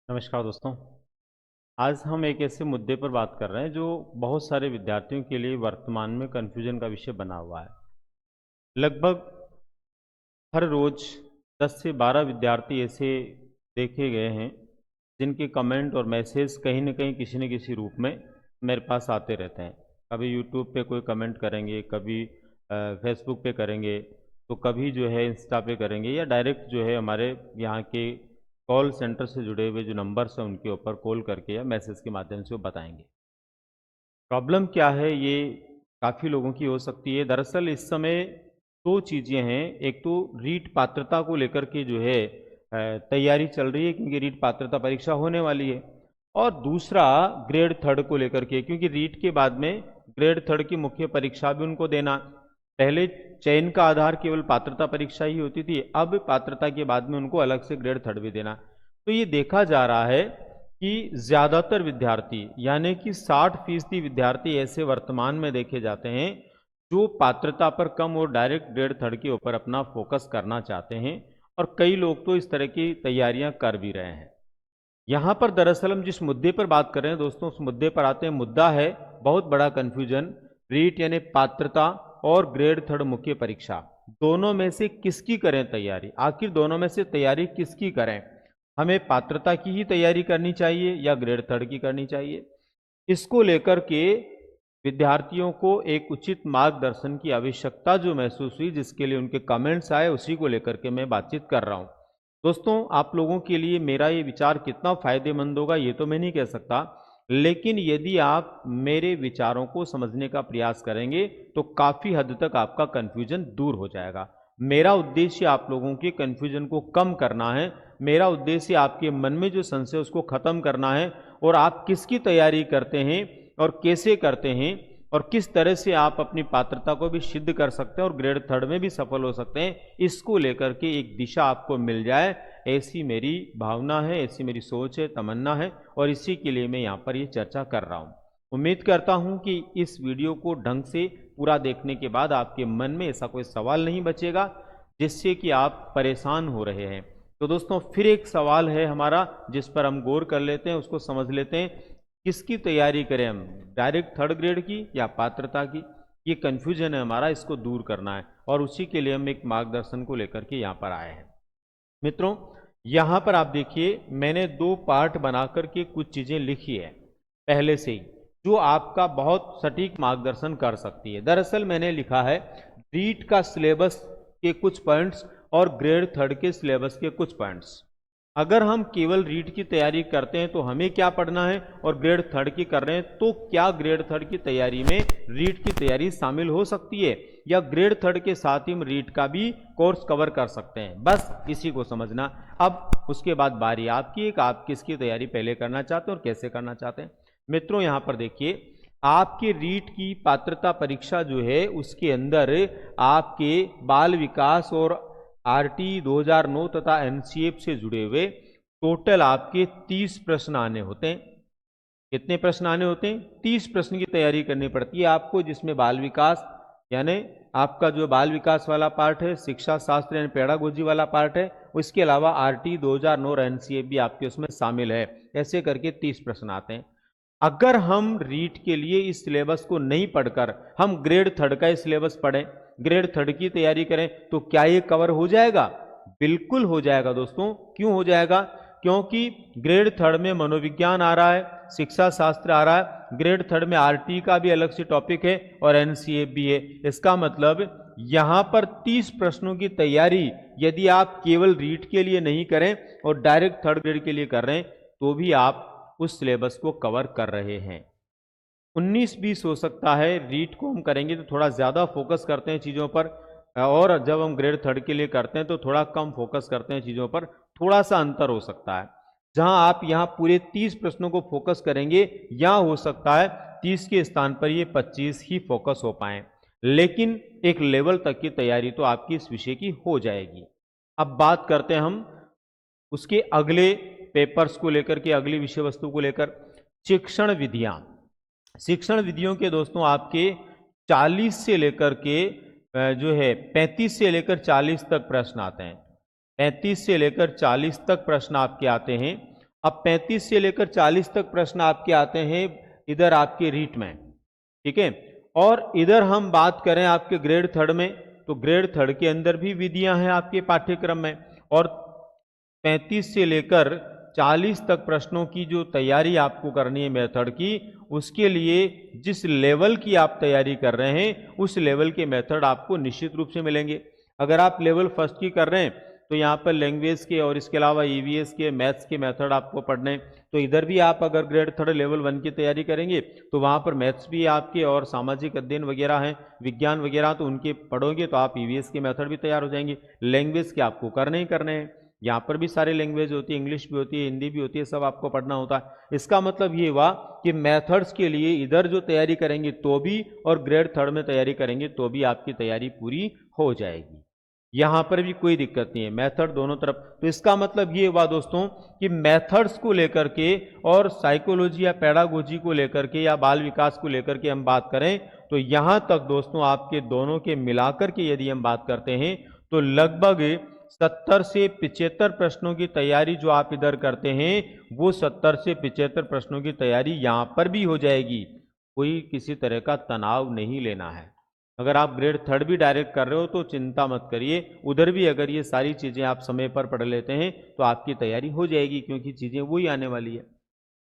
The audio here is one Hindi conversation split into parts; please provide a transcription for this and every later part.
नमस्कार दोस्तों। आज हम एक ऐसे मुद्दे पर बात कर रहे हैं जो बहुत सारे विद्यार्थियों के लिए वर्तमान में कन्फ्यूजन का विषय बना हुआ है। लगभग हर रोज 10 से 12 विद्यार्थी ऐसे देखे गए हैं जिनके कमेंट और मैसेज कहीं न कहीं किसी न किसी रूप में मेरे पास आते रहते हैं। कभी यूट्यूब पे कोई कमेंट करेंगे, कभी फेसबुक पे करेंगे, तो कभी जो है इंस्टा पे करेंगे या डायरेक्ट जो है हमारे यहाँ के कॉल सेंटर से जुड़े हुए जो नंबर्स हैं उनके ऊपर कॉल करके या मैसेज के माध्यम से वो बताएँगे। प्रॉब्लम क्या है ये काफ़ी लोगों की हो सकती है। दरअसल इस समय 2 चीज़ें हैं। एक तो रीट पात्रता को लेकर के जो है तैयारी चल रही है क्योंकि रीट पात्रता परीक्षा होने वाली है। और दूसरा ग्रेड थर्ड को लेकर के, क्योंकि रीट के बाद में ग्रेड थर्ड की मुख्य परीक्षा भी उनको देना। पहले चयन का आधार केवल पात्रता परीक्षा ही होती थी, अब पात्रता के बाद में उनको अलग से ग्रेड थर्ड भी देना। तो ये देखा जा रहा है कि ज़्यादातर विद्यार्थी यानी कि 60% विद्यार्थी ऐसे वर्तमान में देखे जाते हैं जो पात्रता पर कम और डायरेक्ट ग्रेड थर्ड के ऊपर अपना फोकस करना चाहते हैं, और कई लोग तो इस तरह की तैयारियां कर भी रहे हैं। यहाँ पर दरअसल हम जिस मुद्दे पर बात कर रहे हैं दोस्तों, उस मुद्दे पर आते हैं। मुद्दा है बहुत बड़ा कन्फ्यूजन, रीट यानी पात्रता और ग्रेड थर्ड मुख्य परीक्षा, दोनों में से किसकी करें तैयारी। आखिर दोनों में से तैयारी किसकी करें? हमें पात्रता की ही तैयारी करनी चाहिए या ग्रेड थर्ड की करनी चाहिए? इसको लेकर के विद्यार्थियों को एक उचित मार्गदर्शन की आवश्यकता जो महसूस हुई, जिसके लिए उनके कमेंट्स आए, उसी को लेकर के मैं बातचीत कर रहा हूं। दोस्तों, आप लोगों के लिए मेरा ये विचार कितना फायदेमंद होगा ये तो मैं नहीं कह सकता, लेकिन यदि आप मेरे विचारों को समझने का प्रयास करेंगे तो काफी हद तक आपका कंफ्यूजन दूर हो जाएगा। मेरा उद्देश्य आप लोगों के कंफ्यूजन को कम करना है। मेरा उद्देश्य आपके मन में जो संशय उसको खत्म करना है, और आप किसकी तैयारी करते हैं और कैसे करते हैं और किस तरह से आप अपनी पात्रता को भी सिद्ध कर सकते हैं और ग्रेड थर्ड में भी सफल हो सकते हैं, इसको लेकर के एक दिशा आपको मिल जाए, ऐसी मेरी भावना है, ऐसी मेरी सोच है, तमन्ना है, और इसी के लिए मैं यहाँ पर ये चर्चा कर रहा हूँ। उम्मीद करता हूँ कि इस वीडियो को ढंग से पूरा देखने के बाद आपके मन में ऐसा कोई सवाल नहीं बचेगा जिससे कि आप परेशान हो रहे हैं। तो दोस्तों, फिर एक सवाल है हमारा जिस पर हम गौर कर लेते हैं, उसको समझ लेते हैं। किसकी तैयारी करें हम, डायरेक्ट थर्ड ग्रेड की या पात्रता की? ये कन्फ्यूजन है हमारा, इसको दूर करना है, और उसी के लिए हम एक मार्गदर्शन को लेकर के यहाँ पर आए हैं। मित्रों, यहाँ पर आप देखिए, मैंने 2 पार्ट बना करके कुछ चीज़ें लिखी है पहले से ही, जो आपका बहुत सटीक मार्गदर्शन कर सकती है। दरअसल मैंने लिखा है रीट का सिलेबस के कुछ पॉइंट्स और ग्रेड थर्ड के सिलेबस के कुछ पॉइंट्स। अगर हम केवल रीट की तैयारी करते हैं तो हमें क्या पढ़ना है, और ग्रेड थर्ड की कर रहे हैं तो क्या ग्रेड थर्ड की तैयारी में रीट की तैयारी शामिल हो सकती है, या ग्रेड थर्ड के साथ ही हम रीट का भी कोर्स कवर कर सकते हैं? बस इसी को समझना। अब उसके बाद बारी आपकी, आप किसकी तैयारी पहले करना चाहते हैं और कैसे करना चाहते हैं। मित्रों, यहाँ पर देखिए, आपके रीट की पात्रता परीक्षा जो है उसके अंदर आपके बाल विकास और आरटी 2009 तथा एनसीएफ से जुड़े हुए टोटल आपके 30 प्रश्न आने होते हैं। कितने प्रश्न आने होते हैं? 30 प्रश्न की तैयारी करनी पड़ती है आपको, जिसमें बाल विकास यानी आपका जो बाल विकास वाला पार्ट है, शिक्षा शास्त्र यानी पेडागोजी वाला पार्ट है, उसके अलावा आरटी 2009 और एनसीएफ भी आपके उसमें शामिल है। ऐसे करके 30 प्रश्न आते हैं। अगर हम रीट के लिए इस सिलेबस को नहीं पढ़कर हम ग्रेड थर्ड का सिलेबस पढ़ें, ग्रेड थर्ड की तैयारी करें, तो क्या ये कवर हो जाएगा? बिल्कुल हो जाएगा दोस्तों। क्यों हो जाएगा? क्योंकि ग्रेड थर्ड में मनोविज्ञान आ रहा है, शिक्षा शास्त्र आ रहा है, ग्रेड थर्ड में आरटी का भी अलग से टॉपिक है और एनसीएफ भी है। इसका मतलब यहां पर 30 प्रश्नों की तैयारी यदि आप केवल रीट के लिए नहीं करें और डायरेक्ट थर्ड ग्रेड के लिए कर रहे हैं, तो भी आप उस सिलेबस को कवर कर रहे हैं। 19-20 हो सकता है। रीट को हम करेंगे तो थोड़ा ज़्यादा फोकस करते हैं चीज़ों पर, और जब हम ग्रेड थर्ड के लिए करते हैं तो थोड़ा कम फोकस करते हैं चीज़ों पर। थोड़ा सा अंतर हो सकता है। जहां आप यहां पूरे 30 प्रश्नों को फोकस करेंगे, यहां हो सकता है 30 के स्थान पर ये 25 ही फोकस हो पाए, लेकिन एक लेवल तक की तैयारी तो आपकी इस विषय की हो जाएगी। अब बात करते हैं हम उसके अगले पेपर्स को लेकर के, अगली विषय वस्तु को लेकर। शिक्षण विधियां। शिक्षण विधियों के दोस्तों आपके 40 से लेकर के जो है 35 से लेकर 40 तक प्रश्न आते हैं। 35 से लेकर 40 तक प्रश्न आपके आते हैं। अब 35 से लेकर 40 तक प्रश्न आपके आते हैं इधर आपके रीट में, ठीक है। और इधर हम बात करें आपके ग्रेड थर्ड में, तो ग्रेड थर्ड के अंदर भी विधियां हैं आपके पाठ्यक्रम में, और 35 से लेकर 40 तक प्रश्नों की जो तैयारी आपको करनी है मेथड की, उसके लिए जिस लेवल की आप तैयारी कर रहे हैं उस लेवल के मेथड आपको निश्चित रूप से मिलेंगे। अगर आप लेवल फर्स्ट की कर रहे हैं तो यहाँ पर लैंग्वेज के और इसके अलावा ईवीएस के, मैथ्स के मेथड आपको पढ़ने, तो इधर भी आप अगर ग्रेड थर्ड लेवल 1 की तैयारी करेंगे तो वहाँ पर मैथ्स भी आपके और सामाजिक अध्ययन वगैरह हैं, विज्ञान वगैरह, तो उनके पढ़ोगे तो आप ईवीएस के मेथड भी तैयार हो जाएंगे। लैंग्वेज के आपको करने ही करने हैं, यहाँ पर भी सारी लैंग्वेज होती है, इंग्लिश भी होती है, हिंदी भी होती है, सब आपको पढ़ना होता है। इसका मतलब ये हुआ कि मेथड्स के लिए इधर जो तैयारी करेंगे तो भी, और ग्रेड थर्ड में तैयारी करेंगे तो भी आपकी तैयारी पूरी हो जाएगी। यहां पर भी कोई दिक्कत नहीं है, मेथड दोनों तरफ। तो इसका मतलब ये हुआ दोस्तों कि मेथड्स को लेकर के और साइकोलॉजी या पेडागोजी को लेकर के या बाल विकास को लेकर के हम बात करें तो यहां तक दोस्तों आपके दोनों के मिलाकर के यदि हम बात करते हैं तो लगभग 70 से 75 प्रश्नों की तैयारी जो आप इधर करते हैं वो 70 से 75 प्रश्नों की तैयारी यहां पर भी हो जाएगी। कोई किसी तरह का तनाव नहीं लेना है। अगर आप ग्रेड थर्ड भी डायरेक्ट कर रहे हो तो चिंता मत करिए, उधर भी अगर ये सारी चीज़ें आप समय पर पढ़ लेते हैं तो आपकी तैयारी हो जाएगी, क्योंकि चीज़ें वही आने वाली है,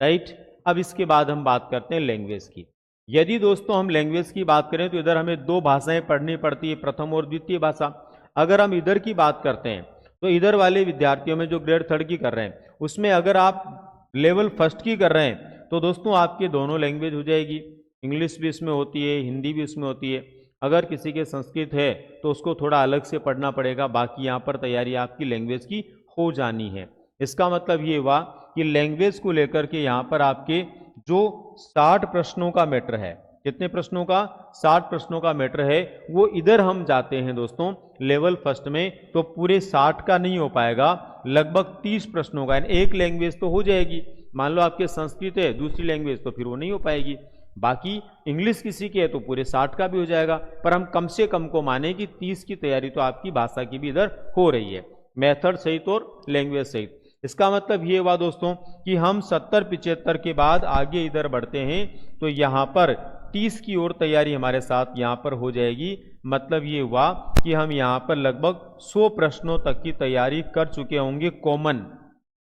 राइट। अब इसके बाद हम बात करते हैं लैंग्वेज की। यदि दोस्तों हम लैंग्वेज की बात करें तो इधर हमें 2 भाषाएं पढ़नी पड़ती है, प्रथम और द्वितीय भाषा। अगर हम इधर की बात करते हैं तो इधर वाले विद्यार्थियों में जो ग्रेड थर्ड की कर रहे हैं उसमें अगर आप लेवल फर्स्ट की कर रहे हैं तो दोस्तों आपकी दोनों लैंग्वेज हो जाएगी, इंग्लिश भी इसमें होती है, हिंदी भी इसमें होती है। अगर किसी के संस्कृत है तो उसको थोड़ा अलग से पढ़ना पड़ेगा, बाकी यहाँ पर तैयारी आपकी लैंग्वेज की हो जानी है। इसका मतलब ये हुआ कि लैंग्वेज को लेकर के यहाँ पर आपके जो 60 प्रश्नों का मैटर है, कितने प्रश्नों का, 60 प्रश्नों का मैटर है, वो इधर हम जाते हैं दोस्तों लेवल फर्स्ट में तो पूरे 60 का नहीं हो पाएगा, लगभग 30 प्रश्नों का। एक लैंग्वेज तो हो जाएगी, मान लो आपके संस्कृत है दूसरी लैंग्वेज तो फिर वो नहीं हो पाएगी, बाकी इंग्लिश किसी की है तो पूरे 60 का भी हो जाएगा। पर हम कम से कम को माने कि 30 की तैयारी तो आपकी भाषा की भी इधर हो रही है, मेथड सहित और लैंग्वेज सहित। इसका मतलब ये हुआ दोस्तों कि हम 70-75 के बाद आगे इधर बढ़ते हैं तो यहाँ पर 30 की ओर तैयारी हमारे साथ यहाँ पर हो जाएगी। मतलब ये हुआ कि हम यहाँ पर लगभग 100 प्रश्नों तक की तैयारी कर चुके होंगे कॉमन।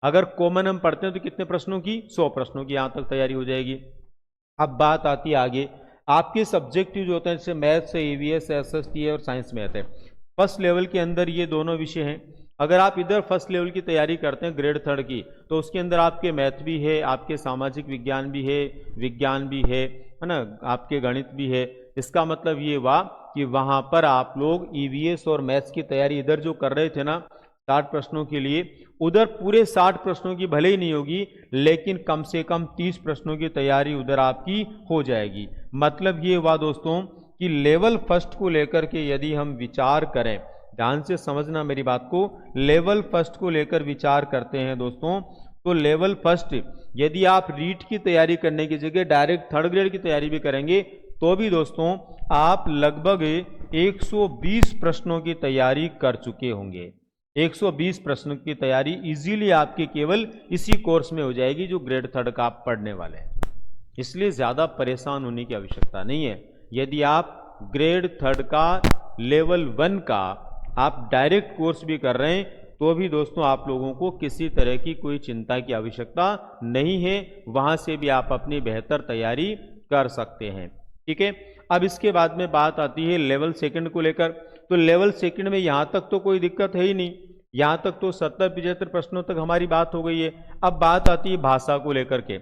अगर कॉमन हम पढ़ते हैं तो कितने प्रश्नों की, 100 प्रश्नों की यहाँ तक तैयारी हो जाएगी। अब बात आती है आगे आपके सब्जेक्टिव जो होते हैं, जैसे मैथ्स है, ईवीएस है, एसएसटी है और साइंस मैथ है। फर्स्ट लेवल के अंदर ये दोनों विषय हैं। अगर आप इधर फर्स्ट लेवल की तैयारी करते हैं ग्रेड थर्ड की तो उसके अंदर आपके मैथ भी है, आपके सामाजिक विज्ञान भी है, विज्ञान भी है ना, आपके गणित भी है। इसका मतलब ये हुआ कि वहाँ पर आप लोग ईवीएस और मैथ्स की तैयारी इधर जो कर रहे थे ना 60 प्रश्नों के लिए, उधर पूरे 60 प्रश्नों की भले ही नहीं होगी लेकिन कम से कम 30 प्रश्नों की तैयारी उधर आपकी हो जाएगी। मतलब ये हुआ दोस्तों कि लेवल फर्स्ट को लेकर के यदि हम विचार करें, ध्यान से समझना मेरी बात को, लेवल फर्स्ट को लेकर विचार करते हैं दोस्तों तो लेवल फर्स्ट यदि आप रीट की तैयारी करने की जगह डायरेक्ट थर्ड ग्रेड की तैयारी भी करेंगे तो भी दोस्तों आप लगभग 120 प्रश्नों की तैयारी कर चुके होंगे। 120 प्रश्नों की तैयारी इजीली आपके केवल इसी कोर्स में हो जाएगी जो ग्रेड थर्ड का आप पढ़ने वाले हैं। इसलिए ज़्यादा परेशान होने की आवश्यकता नहीं है। यदि आप ग्रेड थर्ड का लेवल 1 का आप डायरेक्ट कोर्स भी कर रहे हैं तो भी दोस्तों आप लोगों को किसी तरह की कोई चिंता की आवश्यकता नहीं है, वहाँ से भी आप अपनी बेहतर तैयारी कर सकते हैं, ठीक है। अब इसके बाद में बात आती है लेवल सेकंड को लेकर। तो लेवल सेकंड में यहाँ तक तो कोई दिक्कत है ही नहीं, यहाँ तक तो 70-75 प्रश्नों तक हमारी बात हो गई है। अब बात आती है भाषा को लेकर के।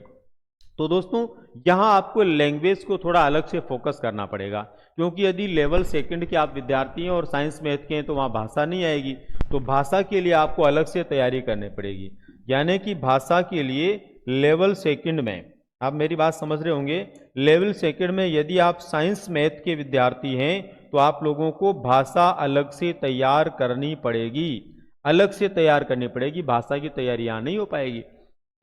तो दोस्तों यहाँ आपको लैंग्वेज को थोड़ा अलग से फोकस करना पड़ेगा, क्योंकि यदि लेवल सेकंड के आप विद्यार्थी हैं और साइंस मैथ के हैं तो वहाँ भाषा नहीं आएगी, तो भाषा के लिए आपको अलग से तैयारी करनी पड़ेगी। यानी कि भाषा के लिए लेवल सेकंड में, आप मेरी बात समझ रहे होंगे, लेवल सेकंड में यदि आप साइंस मैथ के विद्यार्थी हैं तो आप लोगों को भाषा अलग से तैयार करनी पड़ेगी, अलग से तैयार करनी पड़ेगी। भाषा की तैयारी यहाँ नहीं हो पाएगी।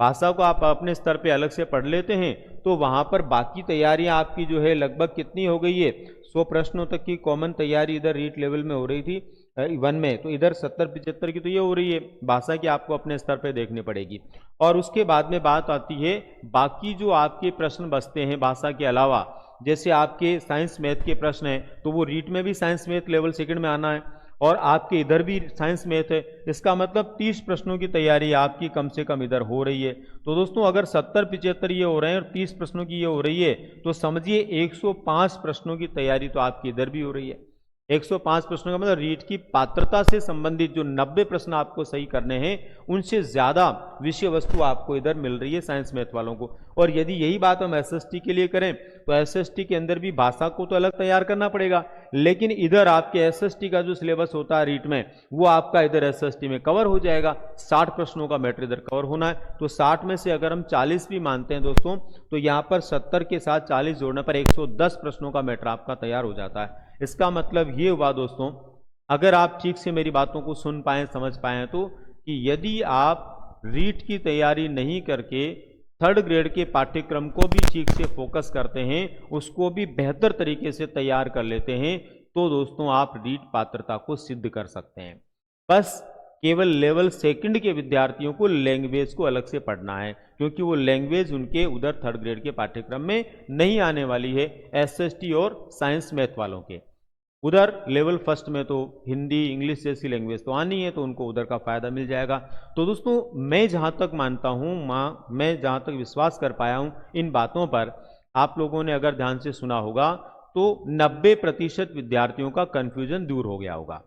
भाषा को आप अपने स्तर पे अलग से पढ़ लेते हैं तो वहाँ पर बाकी तैयारियाँ आपकी जो है लगभग कितनी हो गई है, 100 प्रश्नों तक की कॉमन तैयारी इधर रीट लेवल में हो रही थी, वन में, तो इधर 70-75 की तो ये हो रही है। भाषा की आपको अपने स्तर पे देखनी पड़ेगी। और उसके बाद में बात आती है बाकी जो आपके प्रश्न बचते हैं भाषा के अलावा, जैसे आपके साइंस मैथ के प्रश्न हैं तो वो रीट में भी साइंस मैथ लेवल सेकंड में आना है, और आपके इधर भी साइंस मैथ है। इसका मतलब 30 प्रश्नों की तैयारी आपकी कम से कम इधर हो रही है। तो दोस्तों अगर 70-75 ये हो रहे हैं और 30 प्रश्नों की ये हो रही है, तो समझिए 105 प्रश्नों की तैयारी तो आपकी इधर भी हो रही है। 105 प्रश्नों का मतलब रीट की पात्रता से संबंधित जो 90 प्रश्न आपको सही करने हैं, उनसे ज्यादा विषय वस्तु आपको इधर मिल रही है साइंस मैथ वालों को। और यदि यही बात हम एसएसटी के लिए करें तो एसएसटी के अंदर भी भाषा को तो अलग तैयार करना पड़ेगा, लेकिन इधर आपके एसएसटी का जो सिलेबस होता है रीट में, वो आपका इधर एसएसटी में कवर हो जाएगा। 60 प्रश्नों का मैटर इधर कवर होना है, तो 60 में से अगर हम 40 भी मानते हैं दोस्तों, तो यहां पर 70 के साथ 40 जोड़ने पर 110 प्रश्नों का मैटर आपका तैयार हो जाता है। इसका मतलब ये हुआ दोस्तों, अगर आप ठीक से मेरी बातों को सुन पाए, समझ पाए, तो कि यदि आप रीट की तैयारी नहीं करके थर्ड ग्रेड के पाठ्यक्रम को भी ठीक से फोकस करते हैं, उसको भी बेहतर तरीके से तैयार कर लेते हैं, तो दोस्तों आप रीट पात्रता को सिद्ध कर सकते हैं। बस केवल लेवल सेकंड के विद्यार्थियों को लैंग्वेज को अलग से पढ़ना है, क्योंकि वो लैंग्वेज उनके उधर थर्ड ग्रेड के पाठ्यक्रम में नहीं आने वाली है, एसएसटी और साइंस मैथ वालों के। उधर लेवल फर्स्ट में तो हिंदी इंग्लिश जैसी लैंग्वेज तो आनी है, तो उनको उधर का फायदा मिल जाएगा। तो दोस्तों मैं जहां तक मानता हूं, मैं जहां तक विश्वास कर पाया हूं इन बातों पर, आप लोगों ने अगर ध्यान से सुना होगा तो 90% विद्यार्थियों का कंफ्यूजन दूर हो गया होगा,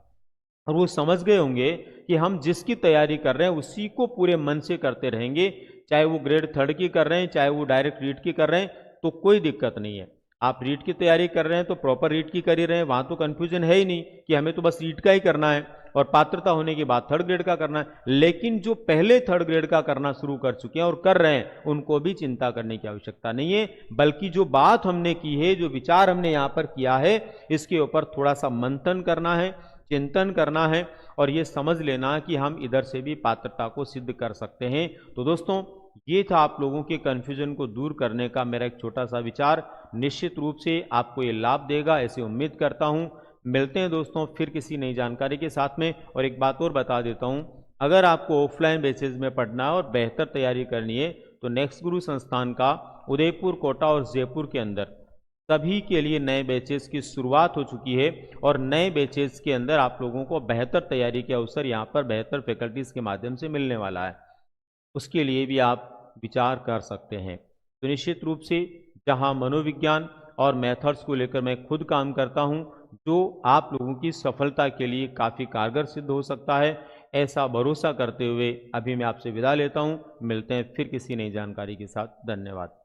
और वो समझ गए होंगे कि हम जिसकी तैयारी कर रहे हैं उसी को पूरे मन से करते रहेंगे, चाहे वो ग्रेड थर्ड की कर रहे हैं, चाहे वो डायरेक्ट रीट की कर रहे हैं, तो कोई दिक्कत नहीं है। आप रीट की तैयारी कर रहे हैं तो प्रॉपर रीट की कर ही रहे हैं, वहां तो कंफ्यूजन है ही नहीं कि हमें तो बस रीट का ही करना है और पात्रता होने के बाद थर्ड ग्रेड का करना है। लेकिन जो पहले थर्ड ग्रेड का करना शुरू कर चुके हैं और कर रहे हैं, उनको भी चिंता करने की आवश्यकता नहीं है, बल्कि जो बात हमने की है, जो विचार हमने यहां पर किया है, इसके ऊपर थोड़ा सा मंथन करना है, चिंतन करना है, और ये समझ लेना कि हम इधर से भी पात्रता को सिद्ध कर सकते हैं। तो दोस्तों ये था आप लोगों के कन्फ्यूजन को दूर करने का मेरा एक छोटा सा विचार। निश्चित रूप से आपको ये लाभ देगा, ऐसे उम्मीद करता हूं। मिलते हैं दोस्तों फिर किसी नई जानकारी के साथ में। और एक बात और बता देता हूं, अगर आपको ऑफलाइन बेसिस में पढ़ना है और बेहतर तैयारी करनी है, तो नेक्स्ट गुरु संस्थान का उदयपुर, कोटा और जयपुर के अंदर सभी के लिए नए बैचेस की शुरुआत हो चुकी है, और नए बैचेस के अंदर आप लोगों को बेहतर तैयारी के अवसर यहाँ पर बेहतर फैकल्टीज के माध्यम से मिलने वाला है। उसके लिए भी आप विचार कर सकते हैं। तो निश्चित रूप से जहाँ मनोविज्ञान और मेथड्स को लेकर मैं खुद काम करता हूँ, जो आप लोगों की सफलता के लिए काफ़ी कारगर सिद्ध हो सकता है, ऐसा भरोसा करते हुए अभी मैं आपसे विदा लेता हूँ। मिलते हैं फिर किसी नई जानकारी के साथ। धन्यवाद।